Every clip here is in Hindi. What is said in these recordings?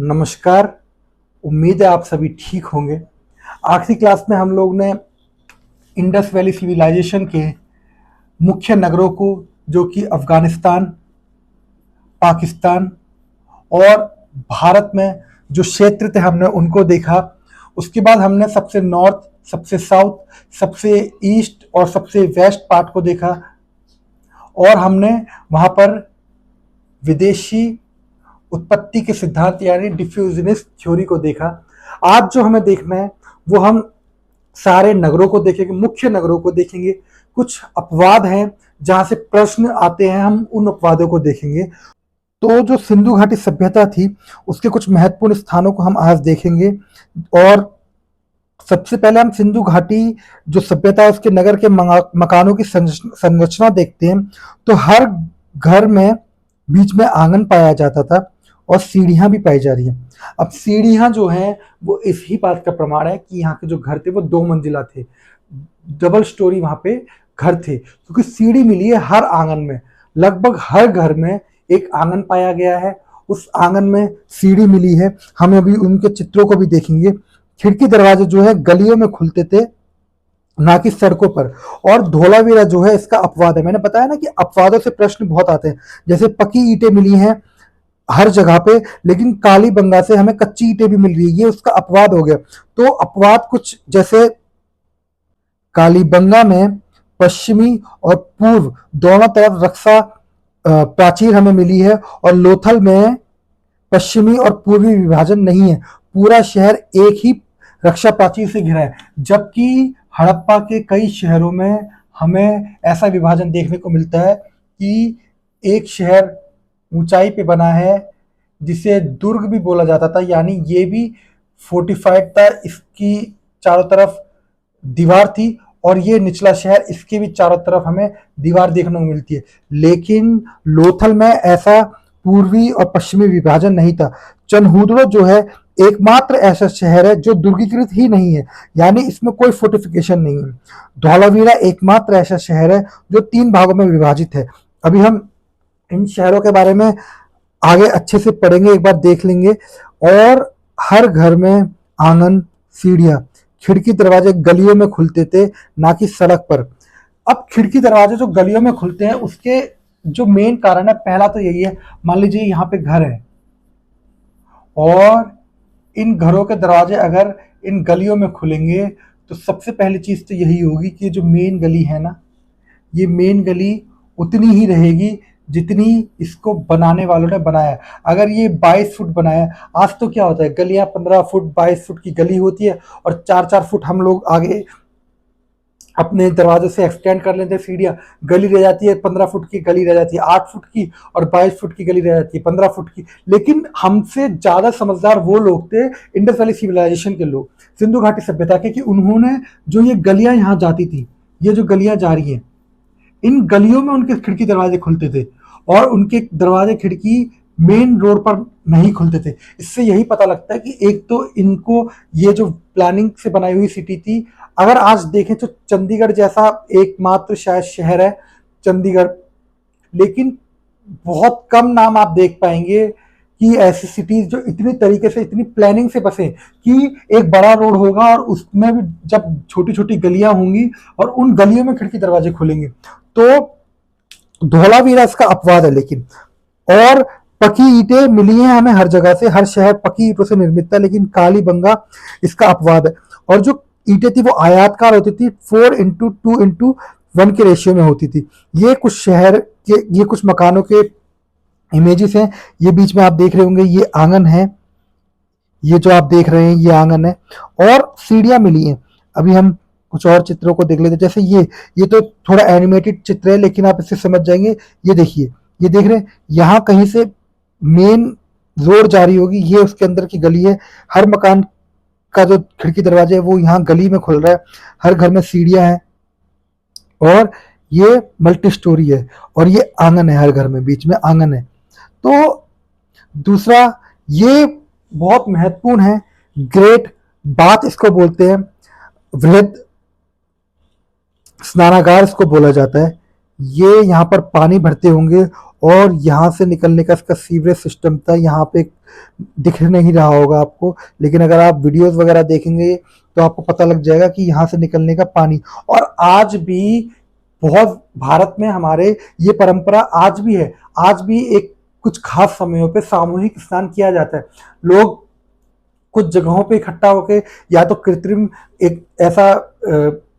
नमस्कार। उम्मीद है आप सभी ठीक होंगे। आखिरी क्लास में हम लोग ने इंडस वैली सिविलाइजेशन के मुख्य नगरों को, जो कि अफगानिस्तान, पाकिस्तान और भारत में जो क्षेत्र थे, हमने उनको देखा। उसके बाद हमने सबसे नॉर्थ, सबसे साउथ, सबसे ईस्ट और सबसे वेस्ट पार्ट को देखा और हमने वहाँ पर विदेशी उत्पत्ति के सिद्धांत यानी डिफ्यूजनिस्ट थ्योरी को देखा। आज जो हमें देखना है वो हम सारे नगरों को देखेंगे, मुख्य नगरों को देखेंगे। कुछ अपवाद हैं जहां से प्रश्न आते हैं, हम उन अपवादों को देखेंगे। तो जो सिंधु घाटी सभ्यता थी उसके कुछ महत्वपूर्ण स्थानों को हम आज देखेंगे। और सबसे पहले हम सिंधु घाटी जो सभ्यता है उसके नगर के मकानों की संरचना देखते हैं। तो हर घर में बीच में आंगन पाया जाता था और सीढ़ियां भी पाई जा रही हैं। अब सीढ़ियां जो हैं वो इसी बात का प्रमाण है कि यहाँ के जो घर थे वो 2 मंजिला थे, डबल स्टोरी वहां पे घर थे, क्योंकि सीढ़ी मिली है हर आंगन में। लगभग हर घर में एक आंगन पाया गया है, उस आंगन में सीढ़ी मिली है। हम अभी उनके चित्रों को भी देखेंगे। खिड़की दरवाजे जो है गलियों में खुलते थे, ना कि सड़कों पर। और धोलावीरा जो है इसका अपवाद है। मैंने बताया ना कि अपवादों से प्रश्न बहुत आते हैं। जैसे पक्की ईंटें मिली हैं हर जगह पे, लेकिन कालीबंगा से हमें कच्ची ईंटें भी मिल रही है, ये उसका अपवाद हो गया। तो अपवाद कुछ जैसे कालीबंगा में पश्चिमी और पूर्व दोनों तरफ रक्षा प्राचीर हमें मिली है, और लोथल में पश्चिमी और पूर्वी विभाजन नहीं है, पूरा शहर एक ही रक्षा प्राचीर से घिरा है। जबकि हड़प्पा के कई शहरों में हमें ऐसा विभाजन देखने को मिलता है कि एक शहर ऊंचाई पे बना है जिसे दुर्ग भी बोला जाता था, यानी ये भी फोर्टिफाइड था, इसकी चारों तरफ दीवार थी, और ये निचला शहर इसके भी चारों तरफ हमें दीवार देखने को मिलती है। लेकिन लोथल में ऐसा पूर्वी और पश्चिमी विभाजन नहीं था। चनहुदड़ो जो है एकमात्र ऐसा शहर है जो दुर्गीकृत ही नहीं है, यानी इसमें कोई फोर्टिफिकेशन नहीं है। धौलावीरा एकमात्र ऐसा शहर है जो 3 भागों में विभाजित है। अभी हम इन शहरों के बारे में आगे अच्छे से पढ़ेंगे, एक बार देख लेंगे। और हर घर में आंगन, सीढ़ियां, खिड़की दरवाजे गलियों में खुलते थे, ना कि सड़क पर। अब खिड़की दरवाजे जो गलियों में खुलते हैं उसके जो मेन कारण है, पहला तो यही है, मान लीजिए यहाँ पे घर है और इन घरों के दरवाजे अगर इन गलियों में खुलेंगे तो सबसे पहली चीज तो यही होगी कि जो मेन गली है ना, ये मेन गली उतनी ही रहेगी जितनी इसको बनाने वालों ने बनाया। अगर ये 22 फुट बनाया, आज तो क्या होता है, गलियां 15 फुट 22 फुट की गली होती है और 4-4 फुट हम लोग आगे अपने दरवाजे से एक्सटेंड कर लेते हैं सीढ़ियां, गली रह जाती है 15 फुट की, गली रह जाती है 8 फुट की, और 22 फुट की गली रह जाती है 15 फुट की। लेकिन हमसे ज्यादा समझदार वो लोग थे, इंडस वैली सिविलाइजेशन के लोग, सिंधु घाटी सभ्यता के, कि उन्होंने जो ये गलियां यहाँ जाती थी, ये जो गलियां जा रही हैं, इन गलियों में उनके खिड़की दरवाजे खुलते थे और उनके दरवाजे खिड़की मेन रोड पर नहीं खुलते थे। इससे यही पता लगता है कि एक तो इनको ये जो प्लानिंग से बनाई हुई सिटी थी, अगर आज देखें तो चंडीगढ़ जैसा एकमात्र शायद शहर है चंडीगढ़, लेकिन बहुत कम नाम आप देख पाएंगे कि ऐसी सिटीज जो इतनी तरीके से, इतनी प्लानिंग से बसे कि एक बड़ा रोड होगा और उसमें भी जब छोटी छोटी गलियां होंगी और उन गलियों में खिड़की दरवाजे खुलेंगे। तो धौलावीरा इसका अपवाद है। लेकिन और पक्की ईंटें मिली हैं हमें हर जगह से, हर शहर पक्की ईंटों से निर्मित था, लेकिन कालीबंगा इसका अपवाद है। और जो ईंटें थी वो आयताकार होती थी, 4:2:1 के रेशियो में होती थी। ये कुछ शहर के, ये कुछ मकानों के इमेजेस हैं। ये बीच में आप देख रहे होंगे, ये आंगन है, ये जो आप देख रहे हैं ये आंगन है, और सीढ़ियां मिली हैं। अभी हम कुछ और चित्रों को देख लेते हैं। जैसे ये तो थोड़ा एनिमेटेड चित्र है, लेकिन आप इससे समझ जाएंगे। ये देखिए, ये देख रहे हैं, यहाँ कहीं से मेन रोड जा रही होगी, ये उसके अंदर की गली है। हर मकान का जो खिड़की दरवाजा है वो यहाँ गली में खुल रहा है, हर घर में सीढ़ियां हैं, और ये मल्टी स्टोरी है, और ये आंगन है, हर घर में बीच में आंगन है। तो दूसरा, ये बहुत महत्वपूर्ण है, ग्रेट बाथ इसको बोलते हैं, वृहद स्नानागार इसको बोला जाता है। ये यहाँ पर पानी भरते होंगे और यहाँ से निकलने का इसका सीवरेज सिस्टम था, यहाँ पे दिख नहीं रहा होगा आपको, लेकिन अगर आप वीडियोस वगैरह देखेंगे तो आपको पता लग जाएगा कि यहाँ से निकलने का पानी। और आज भी बहुत भारत में हमारे ये परंपरा आज भी है। आज भी एक कुछ खास समयों पे सामूहिक स्नान किया जाता है। लोग कुछ जगहों पे इकट्ठा होके या तो कृत्रिम एक ऐसा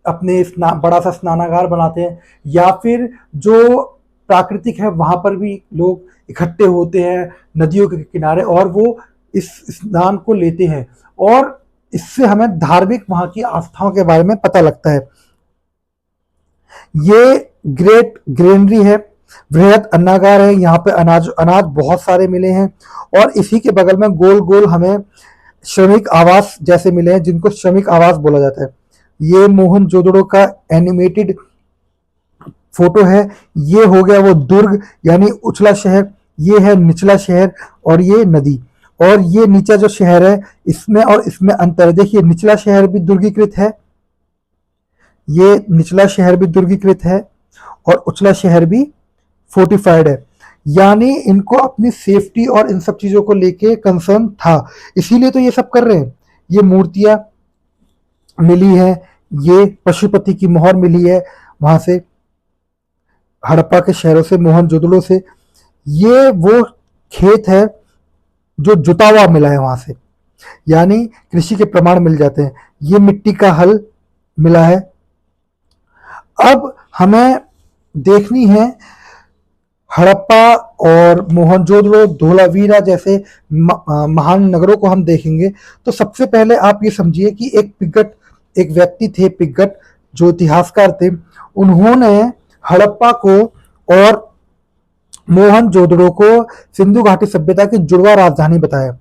अपने बड़ा सा स्नानागार बनाते हैं, या फिर जो प्राकृतिक है वहां पर भी लोग इकट्ठे होते हैं नदियों के किनारे, और वो इस स्नान को लेते हैं। और इससे हमें धार्मिक वहां की आस्थाओं के बारे में पता लगता है। ये ग्रेट ग्रेनरी है, वृहद अन्नागार है, यहाँ पे अनाज अनाज बहुत सारे मिले हैं। और इसी के बगल में गोल गोल हमें श्रमिक आवास जैसे मिले हैं, जिनको श्रमिक आवास बोला जाता है। ये मोहनजोदड़ो का एनिमेटेड फोटो है। ये हो गया वो दुर्ग यानी उछला शहर, ये है निचला शहर, और ये नदी। और ये नीचा जो शहर है इसमें और इसमें अंतर है। देखिए निचला शहर भी दुर्गीकृत है, ये निचला शहर भी दुर्गीकृत है, और उछला शहर भी फोर्टिफाइड है। यानी इनको अपनी सेफ्टी और इन सब चीजों को लेके कंसर्न था, इसीलिए तो ये सब कर रहे हैं। ये मूर्तियां मिली है, ये पशुपति की मोहर मिली है वहां से, हड़प्पा के शहरों से, मोहनजोदड़ो से। ये वो खेत है जो जुता हुआ मिला है वहां से, यानी कृषि के प्रमाण मिल जाते हैं। ये मिट्टी का हल मिला है। अब हमें देखनी है हड़प्पा और मोहनजोदड़ो, धोलावीरा जैसे महान नगरों को हम देखेंगे। तो सबसे पहले आप ये समझिए कि एक व्यक्ति थे पिगट, जो इतिहासकार थे। उन्होंने हड़प्पा को और मोहनजोदड़ो को सिंधु घाटी सभ्यता की जुड़वा राजधानी बताया।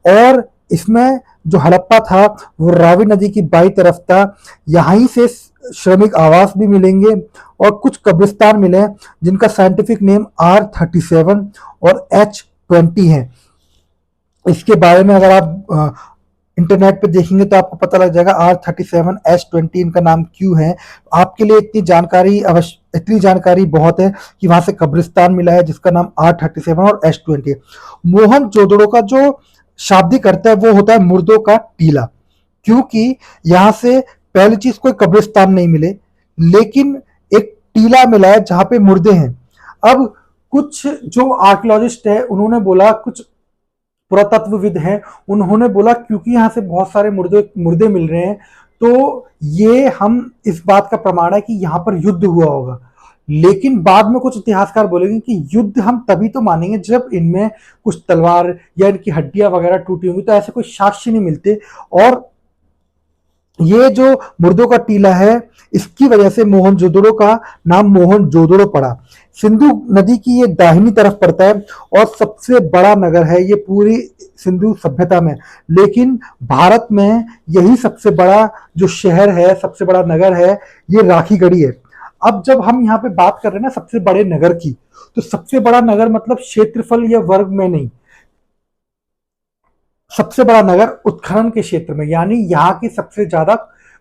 और इसमें जो हड़प्पा था वो रावी नदी की बाई तरफ था। यहीं से श्रमिक आवास भी मिलेंगे और कुछ कब्रिस्तान मिले हैं, जिनका साइंटिफिक नेम R37 और H20 है। इसके बारे में अगर आप इंटरनेट पे देखेंगे तो आपको पता लग जाएगा R37 H20 इनका नाम क्यों है। आपके लिए इतनी जानकारी बहुत है कि वहां से कब्रिस्तान मिला है जिसका नाम R37 और H20 है। मोहनजोदड़ो का जो शाब्दिक अर्थ है वो होता है मुर्दों का टीला, क्योंकि यहाँ से पहली चीज कोई कब्रिस्तान नहीं मिले, लेकिन एक टीला मिला है जहां पे मुर्दे हैं। अब कुछ जो आर्कियोलॉजिस्ट है उन्होंने बोला, कुछ पुरातत्वविद हैं उन्होंने बोला, क्योंकि यहाँ से बहुत सारे मुर्दे मिल रहे हैं तो ये हम इस बात का प्रमाण है कि यहाँ पर युद्ध हुआ होगा। लेकिन बाद में कुछ इतिहासकार बोलेंगे कि युद्ध हम तभी तो मानेंगे जब इनमें कुछ तलवार या इनकी हड्डियां वगैरह टूटी होंगी, तो ऐसे कोई साक्ष्य नहीं मिलते। और ये जो मुर्दों का टीला है इसकी वजह से मोहनजोदड़ो का नाम मोहनजोदड़ो पड़ा। सिंधु नदी की ये दाहिनी तरफ पड़ता है और सबसे बड़ा नगर है ये पूरी सिंधु सभ्यता में। लेकिन भारत में यही सबसे बड़ा जो शहर है, सबसे बड़ा नगर है, ये राखीगढ़ी है। अब जब हम यहाँ पे बात कर रहे हैं ना सबसे बड़े नगर की, तो सबसे बड़ा नगर मतलब क्षेत्रफल या वर्ग में नहीं, सबसे बड़ा नगर उत्खनन के क्षेत्र में, यानी यहाँ की सबसे ज्यादा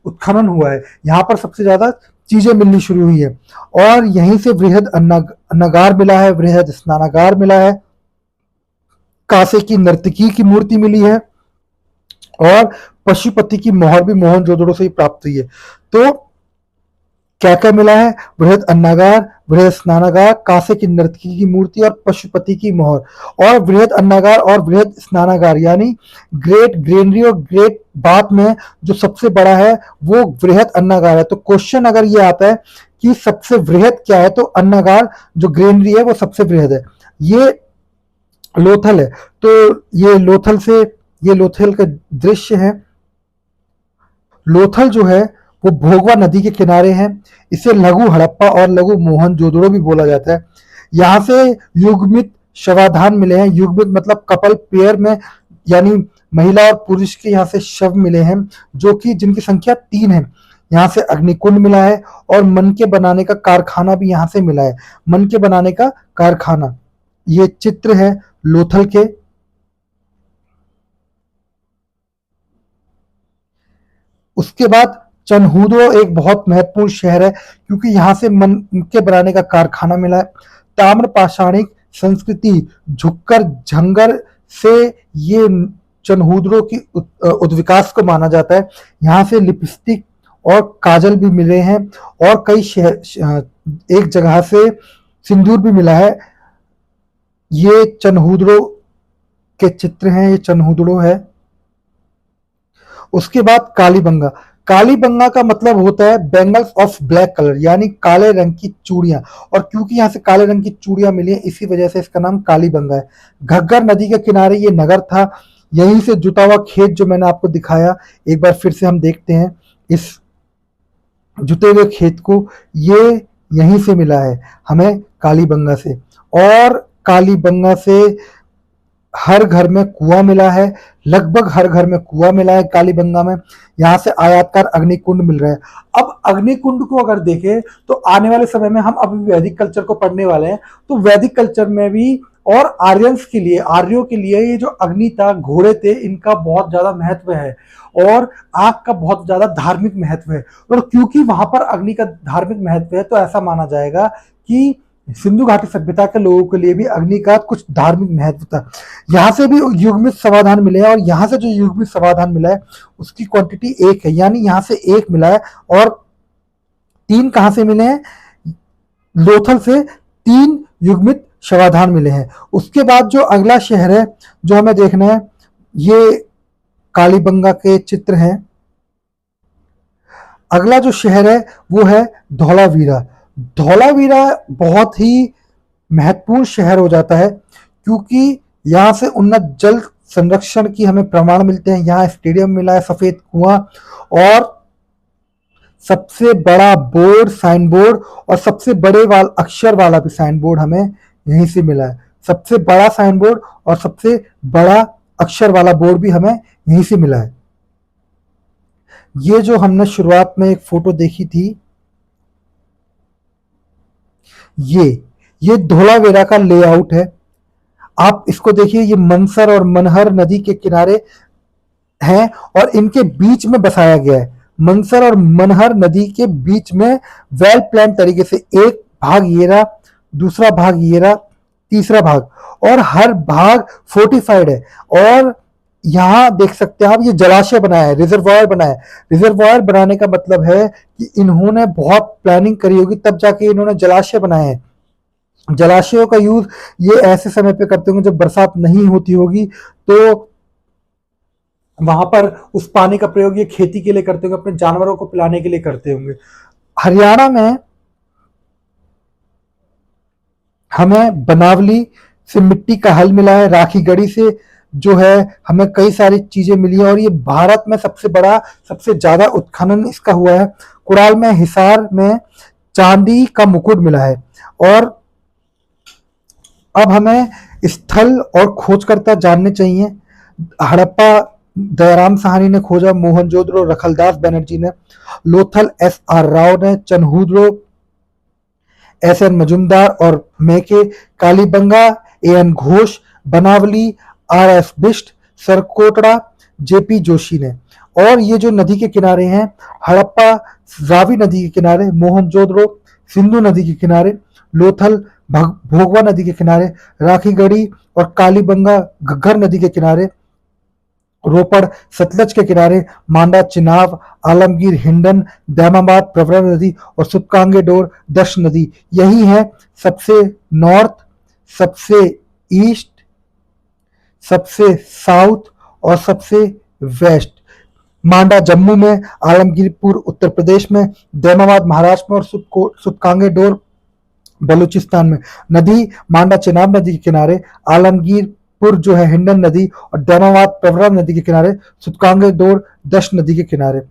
उत्खनन हुआ है, यहाँ पर सबसे ज्यादा चीजें मिलनी शुरू हुई है। और यहीं से वृहद अन्नागार मिला है, वृहद स्नानागार मिला है, कांसे की नर्तकी की मूर्ति मिली है, और पशुपति की मोहर भी मोहनजोदड़ो से ही प्राप्त हुई है। तो क्या क्या मिला है? वृहद अन्नागार, वृहद स्नानागार, कांसे की नर्तकी की मूर्ति और पशुपति की मोहर। और वृहद अन्नागार और वृहद स्नानागार यानी ग्रेट ग्रेनरी और ग्रेट बाथ में जो सबसे बड़ा है वो वृहद अन्नागार है। तो क्वेश्चन अगर ये आता है कि सबसे वृहद क्या है, तो अन्नागार जो ग्रेनरी है वो सबसे वृहद है। ये लोथल है, तो ये लोथल का दृश्य है। लोथल जो है वो भोगवा नदी के किनारे है। इसे लघु हड़प्पा और लघु मोहनजोदड़ो भी बोला जाता है। यहाँ से युग्मित शवाधान मिले हैं। युग्मित मतलब कपल पेयर में, यानी महिला और पुरुष के यहाँ से शव मिले हैं, जो कि जिनकी संख्या 3 है। यहाँ से अग्निकुंड मिला है और मन के बनाने का कारखाना भी यहाँ से मिला है। मन के बनाने का कारखाना, ये चित्र है लोथल के। उसके बाद चनहूदो एक बहुत महत्वपूर्ण शहर है, क्योंकि यहाँ से मन के बनाने का कारखाना मिला है। ताम्रपाषाणिक संस्कृति झुक्कर झंगर से ये चनहूदरों की उद्विकास को माना जाता है। यहाँ से लिपस्टिक और काजल भी मिले हैं और कई शहर एक जगह से सिंदूर भी मिला है। ये चनहूदरों के चित्र हैं, ये चनहूदड़ों है। उसके बाद कालीबंगा। कालीबंगा का मतलब होता है बैंगल्स ऑफ ब्लैक कलर, यानी काले रंग की चूड़ियां, और क्योंकि यहाँ से काले रंग की चूड़ियां मिली हैं इसी वजह से इसका नाम कालीबंगा है। घग्गर नदी के किनारे ये नगर था। यहीं से जुता हुआ खेत जो मैंने आपको दिखाया, एक बार फिर से हम देखते हैं इस जुते हुए खेत को, ये यहीं से मिला है हमें कालीबंगा से। और कालीबंगा से हर घर में कुआं मिला है, लगभग हर घर में कुआं मिला है कालीबंगा में। यहाँ से आयातकार अग्निकुंड मिल रहा है। अब अग्निकुंड को अगर देखें तो आने वाले समय में हम अभी वैदिक कल्चर को पढ़ने वाले हैं, तो वैदिक कल्चर में भी और आर्यंस के लिए, आर्यों के लिए ये जो अग्नि था, घोड़े थे, इनका बहुत ज्यादा महत्व है और आग का बहुत ज्यादा धार्मिक महत्व है। और क्योंकि वहां पर अग्नि का धार्मिक महत्व है तो ऐसा माना जाएगा कि सिंधु घाटी सभ्यता के लोगों के लिए भी अग्नि का कुछ धार्मिक महत्व था। यहाँ से भी युग्मित समाधान मिले हैं और यहाँ से जो युग्मित समाधान मिला है उसकी क्वांटिटी 1 है, यानी यहाँ से 1 मिला है। और 3 कहां से मिले हैं? लोथल से 3 युग्मित समाधान मिले हैं। उसके बाद जो अगला शहर है जो हमें देखना है, ये कालीबंगा के चित्र हैं। अगला जो शहर है वो है धौलावीरा। धौलावीरा बहुत ही महत्वपूर्ण शहर हो जाता है क्योंकि यहाँ से उन्नत जल संरक्षण की हमें प्रमाण मिलते हैं। यहाँ स्टेडियम मिला है, सफेद कुआं और सबसे बड़ा बोर्ड, साइन बोर्ड, और सबसे बड़े अक्षर वाला भी साइन बोर्ड हमें यहीं से मिला है। सबसे बड़ा साइन बोर्ड और सबसे बड़ा अक्षर वाला बोर्ड भी हमें यहीं से मिला है। ये जो हमने शुरुआत में एक फोटो देखी थी, ये धौलावीरा का लेआउट है। आप इसको देखिए, ये मनसर और मनहर नदी के किनारे हैं और इनके बीच में बसाया गया है। मनसर और मनहर नदी के बीच में वेल प्लान तरीके से एक भाग ये रहा, दूसरा भाग ये रहा, तीसरा भाग, और हर भाग फोर्टिफाइड है। और यहाँ देख सकते हैं आप, ये जलाशय बनाया है, रिजर्वायर बनाया है। रिजर्वायर बनाने का मतलब है कि इन्होंने बहुत प्लानिंग करी होगी तब जाके इन्होंने जलाशय बनाए हैं। जलाशयों का यूज ये ऐसे समय पे करते होंगे जब बरसात नहीं होती होगी, तो वहां पर उस पानी का प्रयोग ये खेती के लिए करते होंगे, अपने जानवरों को पिलाने के लिए करते होंगे। हरियाणा में हमें बनावली से मिट्टी का हल मिला है, राखी गढ़ी से जो है हमें कई सारी चीजें मिली है, और ये भारत में सबसे बड़ा, सबसे ज्यादा उत्खनन इसका हुआ है। कुड़ाल में, हिसार में चांदी का मुकुट मिला है। और अब हमें स्थल और खोजकर्ता जानने चाहिए। हड़प्पा दयाराम साहनी ने खोजा, मोहनजोदड़ो रखलदास बनर्जी ने, लोथल S.R. राव ने, चनहूदड़ो S.N. मजुमदार और मेके, कालीबंगा A.N. घोष, बनावली R.S. बिष्ट, सरकोटड़ा J.P. जोशी ने। और ये जो नदी के किनारे हैं, हड़प्पा रावी नदी के किनारे, मोहनजोदड़ो सिंधु नदी के किनारे, लोथल भोगवा नदी के किनारे, राखीगढ़ी और कालीबंगा घग्गर नदी के किनारे, रोपड़ सतलज के किनारे, मांडा चिनाब, आलमगीर हिंडन, दैमाबाद प्रवरा नदी और सुतकांगे डोर दक्ष नदी। यही है सबसे नॉर्थ, सबसे ईस्ट, सबसे साउथ और सबसे वेस्ट। मांडा जम्मू में, आलमगीरपुर उत्तर प्रदेश में, दैमाबाद महाराष्ट्र में और सुतकांगे डोर बलूचिस्तान में। नदी मांडा चिनाब नदी के किनारे, आलमगीरपुर जो है हिंडन नदी, और दैमाबाद प्रवरा नदी के किनारे, सुतकांगे डोर दक्ष नदी के किनारे।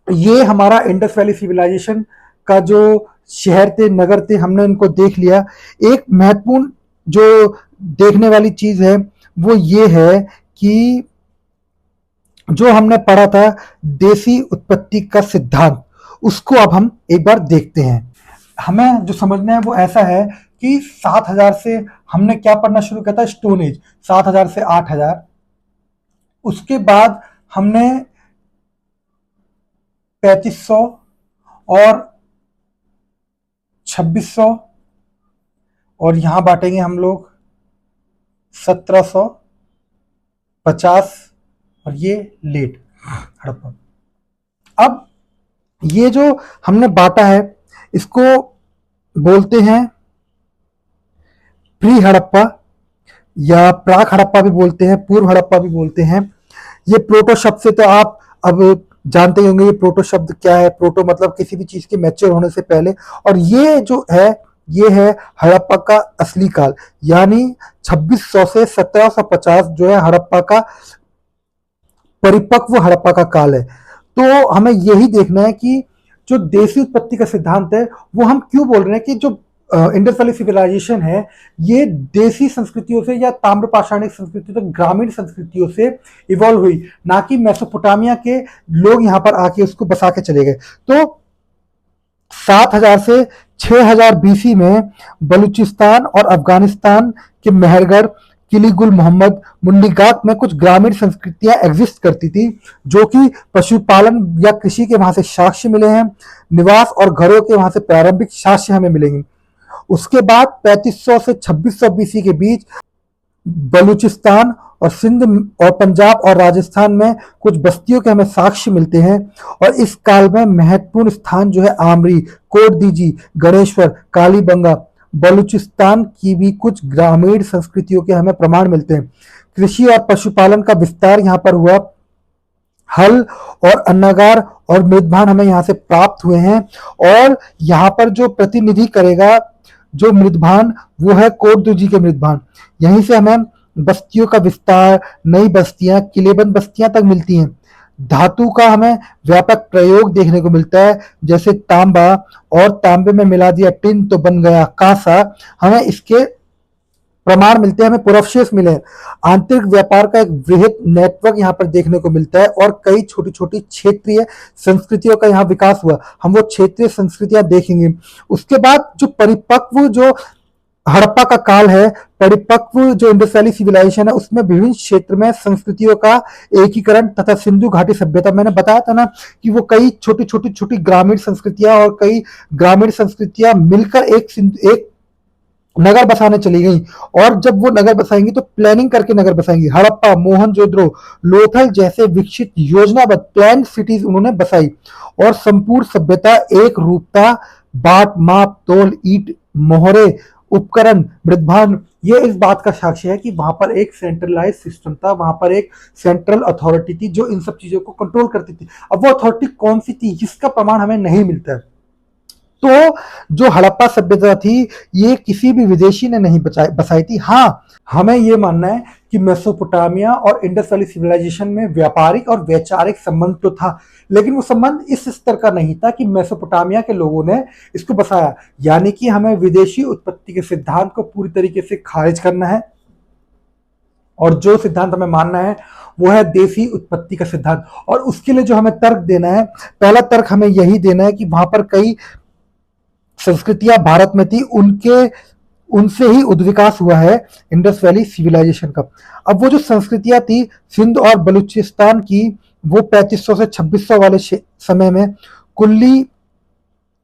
ये हमारा इंडस वैली सिविलाइजेशन का जो शहर थे, नगर थे, हमने इनको देख लिया। एक महत्वपूर्ण जो देखने वाली चीज है वो ये है कि जो हमने पढ़ा था देसी उत्पत्ति का सिद्धांत, उसको अब हम एक बार देखते हैं। हमें जो समझना है वो ऐसा है कि 7000 से हमने क्या पढ़ना शुरू किया था? स्टोन एज, 7000 से 8000। उसके बाद हमने 3500 और 2600 और यहाँ बांटेंगे हम लोग 1750 और ये लेट हड़प्पा। अब ये जो हमने बांटा है इसको बोलते हैं प्री हड़प्पा या प्राक हड़प्पा भी बोलते हैं, पूर्व हड़प्पा भी बोलते हैं। ये प्रोटो शब्द से तो आप अब जानते ही होंगे ये प्रोटो शब्द क्या है। प्रोटो मतलब किसी भी चीज के मैच्योर होने से पहले, और ये जो है ये है हड़प्पा का असली काल, यानी 2600 से 1750 जो है हड़प्पा का परिपक्व हड़प्पा का काल है। तो हमें यही देखना है कि जो देसी उत्पत्ति का सिद्धांत है वो हम क्यों बोल रहे हैं कि जो इंडस वैली सिविलाइजेशन है ये देसी संस्कृतियों से या ताम्रपाषाणिक संस्कृतियों तक ग्रामीण संस्कृतियों से इवॉल्व हुई, ना कि मेसोपोटामिया के लोग यहाँ पर आके उसको बसा के चले गए। तो 7000 से 6000 बीसी में बलूचिस्तान और अफगानिस्तान के मेहरगढ़, किलीगुल मोहम्मद, मुंडीगात में कुछ ग्रामीण संस्कृतियां एग्जिस्ट करती थी, जो कि पशुपालन या कृषि के वहां से साक्ष्य मिले हैं। निवास और घरों के वहां से प्रारंभिक साक्ष्य हमें मिलेंगे। उसके बाद 3500 से 2600 बीसी के बीच बलूचिस्तान और सिंध और पंजाब और राजस्थान में कुछ बस्तियों के हमें साक्ष्य मिलते हैं। और इस काल में महत्वपूर्ण स्थान जो है आमरी, कोट दीजी, गणेश्वर, कालीबंगा, बलूचिस्तान की भी कुछ ग्रामीण संस्कृतियों के हमें प्रमाण मिलते हैं। कृषि और पशुपालन का विस्तार यहाँ पर हुआ। हल और अन्नागार और मृदभान हमें यहाँ से प्राप्त हुए हैं। और यहाँ पर जो प्रतिनिधि करेगा जो मृदभान वो है कोटदूजी के मृदभान। यहीं से हमें बस्तियों का विस्तार, नई बस्तियां, किलेबंद बस्तियां तक मिलती हैं। धातु का हमें व्यापक प्रयोग देखने को मिलता है, जैसे तांबा, और तांबे में मिला दिया टिन तो बन गया कांसा। हमें इसके प्रमाण मिलते हैं, हमें पुरवशेष मिले हैं। आंतरिक व्यापार का एक वृहद नेटवर्क यहाँ पर देखने को मिलता है और कई छोटी छोटी क्षेत्रीय संस्कृतियों का यहाँ विकास हुआ। हम वो क्षेत्रीय संस्कृतियां देखेंगे। उसके बाद जो परिपक्व जो हड़प्पा का काल है, परिपक्व जो इंडस वैली सिविलाइजेशन है, उसमें विभिन्न क्षेत्र में संस्कृतियों का एकीकरण तथा सिंधु घाटी सभ्यता, मैंने बताया था ना कि वो कई छोटी छोटी छोटी ग्रामीण संस्कृतियां और कई ग्रामीण संस्कृतियां मिलकर एक नगर बसाने चली गई। और जब वो नगर बसाएंगी तो प्लानिंग करके नगर बसाएंगी। हड़प्पा, मोहनजोदड़ो, लोथल जैसे विकसित योजनाबद्ध प्लान सिटीज उन्होंने बसाई। और संपूर्ण सभ्यता एक रूपता, बाट, माप, तोल, ईट, मोहरे, उपकरण, मृदभान, ये इस बात का साक्ष्य है कि वहां पर एक सेंट्रलाइज सिस्टम था, वहां पर एक सेंट्रल अथॉरिटी थी जो इन सब चीजों को कंट्रोल करती थी। अब वो अथॉरिटी कौन सी थी जिसका प्रमाण हमें नहीं मिलता है। तो जो हड़प्पा सभ्यता थी ये किसी भी विदेशी ने नहीं बसाई थी। हाँ, हमें ये मानना है कि मेसोपोटामिया और इंडस वैली सिविलाइजेशन में व्यापारिक और वैचारिक संबंध तो था, लेकिन वो संबंध इस स्तर का नहीं था कि मेसोपोटामिया के लोगों ने इसको बसाया। यानी कि हमें विदेशी उत्पत्ति के सिद्धांत को पूरी तरीके से खारिज करना है और जो सिद्धांत हमें मानना है वो है देसी उत्पत्ति का सिद्धांत। और उसके लिए जो हमें तर्क देना है, पहला तर्क हमें यही देना है कि वहां पर कई संस्कृतियां भारत में थी, उनसे ही उद्विकास हुआ है इंडस वैली सिविलाइजेशन का। अब वो जो संस्कृतियां थी सिंध और बलूचिस्तान की, वो 3500 से 2600 वाले समय में कुल्ली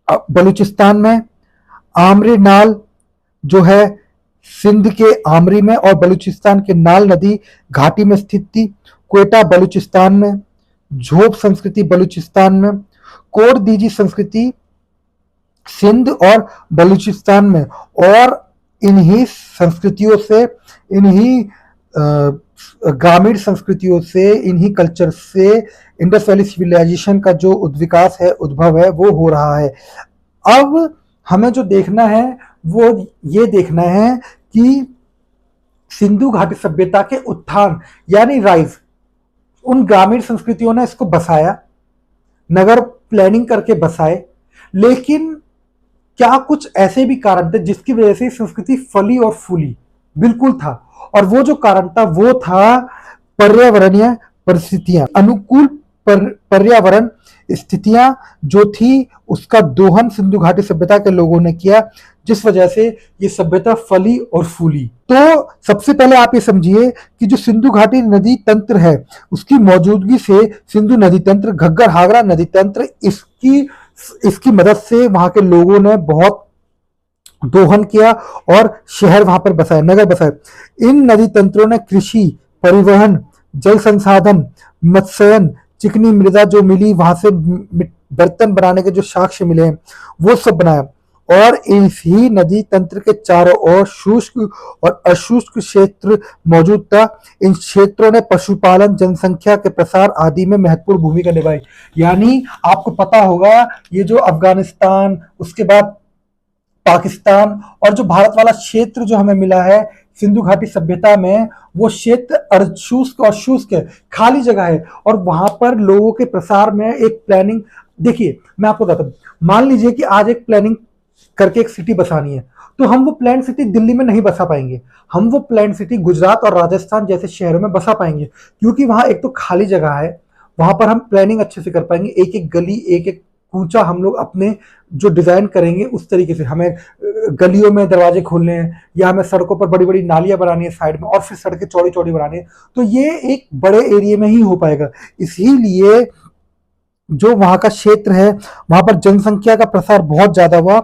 बलूचिस्तान में, आमरी नाल जो है सिंध के आमरी में और बलूचिस्तान के नाल नदी घाटी में स्थित थी, क्वेटा बलूचिस्तान में, झोप संस्कृति बलूचिस्तान में, कोट दीजी संस्कृति सिंध और बलूचिस्तान में। और इन्हीं संस्कृतियों से, इन्हीं ग्रामीण संस्कृतियों से, इन्हीं कल्चर से इंडस वैली सिविलाइजेशन का जो उद्विकास है, उद्भव है, वो हो रहा है। अब हमें जो देखना है वो ये देखना है कि सिंधु घाटी सभ्यता के उत्थान यानी राइज, उन ग्रामीण संस्कृतियों ने इसको बसाया, नगर प्लानिंग करके बसाए, लेकिन क्या कुछ ऐसे भी कारण थे जिसकी वजह से संस्कृति फली और फूली? बिल्कुल था। और वो जो कारण था वो था पर्यावरणीय परिस्थितियां, अनुकूल पर्यावरण स्थितियां जो थी उसका दोहन सिंधु घाटी सभ्यता के लोगों ने किया, जिस वजह से ये सभ्यता फली और फूली। तो सबसे पहले आप ये समझिए कि जो सिंधु घाटी नदी तंत्र है उसकी मौजूदगी से सिंधु नदी तंत्र, घग्गर हागरा नदी तंत्र, इसकी मदद से वहां के लोगों ने बहुत दोहन किया और शहर वहां पर बसाए, नगर बसाए। इन नदी तंत्रों ने कृषि, परिवहन, जल संसाधन, मत्स्यन, चिकनी मृदा जो मिली वहां से बर्तन बनाने के जो साक्ष्य मिले हैं वो सब बनाया। और इसी नदी तंत्र के चारों ओर शुष्क और अशुष्क क्षेत्र मौजूद था। इन क्षेत्रों ने पशुपालन, जनसंख्या के प्रसार आदि में महत्वपूर्ण भूमिका निभाई। यानी आपको पता होगा ये जो अफगानिस्तान, उसके बाद पाकिस्तान और जो भारत वाला क्षेत्र जो हमें मिला है सिंधु घाटी सभ्यता में, वो क्षेत्र अर्धशुष्क और शुष्क है, खाली जगह है। और वहां पर लोगों के प्रसार में एक प्लानिंग, देखिए मैं आपको बताता हूँ, मान लीजिए कि आज एक प्लानिंग करके एक सिटी बसानी है, तो हम वो प्लान सिटी दिल्ली में नहीं बसा पाएंगे, हम वो प्लान सिटी गुजरात और राजस्थान जैसे शहरों में बसा पाएंगे, क्योंकि वहां एक तो खाली जगह है, वहां पर हम प्लानिंग अच्छे से कर पाएंगे। एक एक गली, एक एक कूचा हम लोग अपने जो डिजाइन करेंगे उस तरीके से, हमें गलियों में दरवाजे खोलने हैं या हमें सड़कों पर बड़ी बड़ी नालियां बनानी है साइड में, और फिर सड़कें चौड़ी चौड़ी बनानी है, तो ये एक बड़े एरिया में ही हो पाएगा। इसीलिए जो वहां का क्षेत्र है वहां पर जनसंख्या का प्रसार बहुत ज्यादा हुआ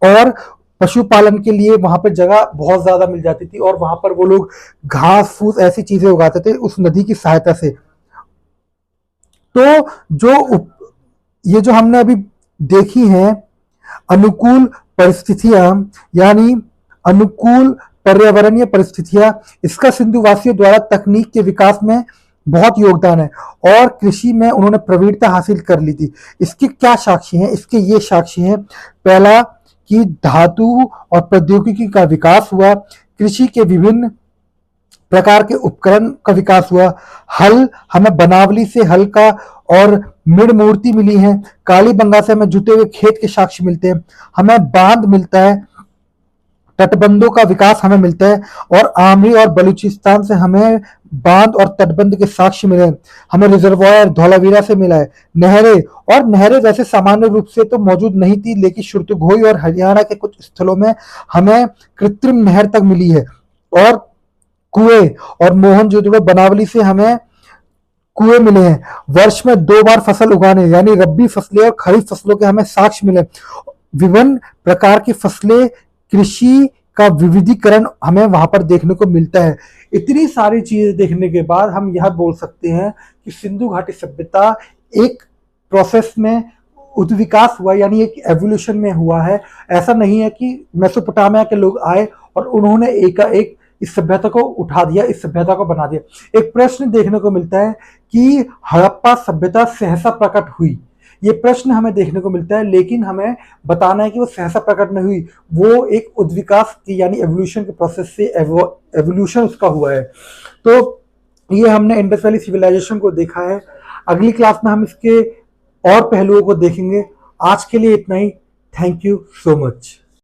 और पशुपालन के लिए वहां पर जगह बहुत ज्यादा मिल जाती थी, और वहां पर वो लोग घास फूस ऐसी चीजें उगाते थे उस नदी की सहायता से। तो ये जो हमने अभी देखी है अनुकूल परिस्थितियां, यानी अनुकूल पर्यावरणीय परिस्थितियां, इसका सिंधु वासियों द्वारा तकनीक के विकास में बहुत योगदान है और कृषि में उन्होंने प्रवीणता हासिल कर ली थी। इसके क्या साक्षी हैं? इसके ये साक्षी हैं, पहला कि धातु और प्रौद्योगिकी का विकास हुआ, कृषि के विभिन्न प्रकार के उपकरण का विकास हुआ, हल हमें बनावली से हल का और मिड़ मूर्ति मिली है, कालीबंगा से हमें जुते हुए खेत के साक्ष्य मिलते हैं, हमें बांध मिलता है, तटबंधों का विकास हमें मिलता है, और आमरी और बलूचिस्तान से हमें बांध और तटबंध के साक्ष्य मिले हैं, हमें रिजर्वायर धौलावीरा से मिला है, नहरें, और नहरें वैसे सामान्य रूप से तो मौजूद नहीं थी, लेकिन शुरतुघोई और हरियाणा के कुछ स्थलों में हमें कृत्रिम नहर तक मिली है, और कुएं और मोहनजोदड़ो बनावली से हमें कुएं मिले हैं, वर्ष में 2 बार फसल उगाने यानी रबी फसलें और खरीफ फसलों के हमें साक्ष्य मिले, विभिन्न प्रकार की फसलें, कृषि का विविधीकरण हमें वहां पर देखने को मिलता है। इतनी सारी चीजें देखने के बाद हम यह बोल सकते हैं कि सिंधु घाटी सभ्यता एक प्रोसेस में उद्विकास हुआ, यानी एक एवोल्यूशन में हुआ है। ऐसा नहीं है कि मेसोपोटामिया के लोग आए और उन्होंने एकाएक इस सभ्यता को उठा दिया, इस सभ्यता को बना दिया। एक प्रश्न देखने को मिलता है कि हड़प्पा सभ्यता सहसा प्रकट हुई, ये प्रश्न हमें देखने को मिलता है, लेकिन हमें बताना है कि वो सहसा प्रकट नहीं हुई, वो एक उद्विकास की यानी एवोल्यूशन के प्रोसेस से एवोल्यूशन उसका हुआ है। तो ये हमने इंडस वैली सिविलाइजेशन को देखा है। अगली क्लास में हम इसके और पहलुओं को देखेंगे। आज के लिए इतना ही। Thank you so much.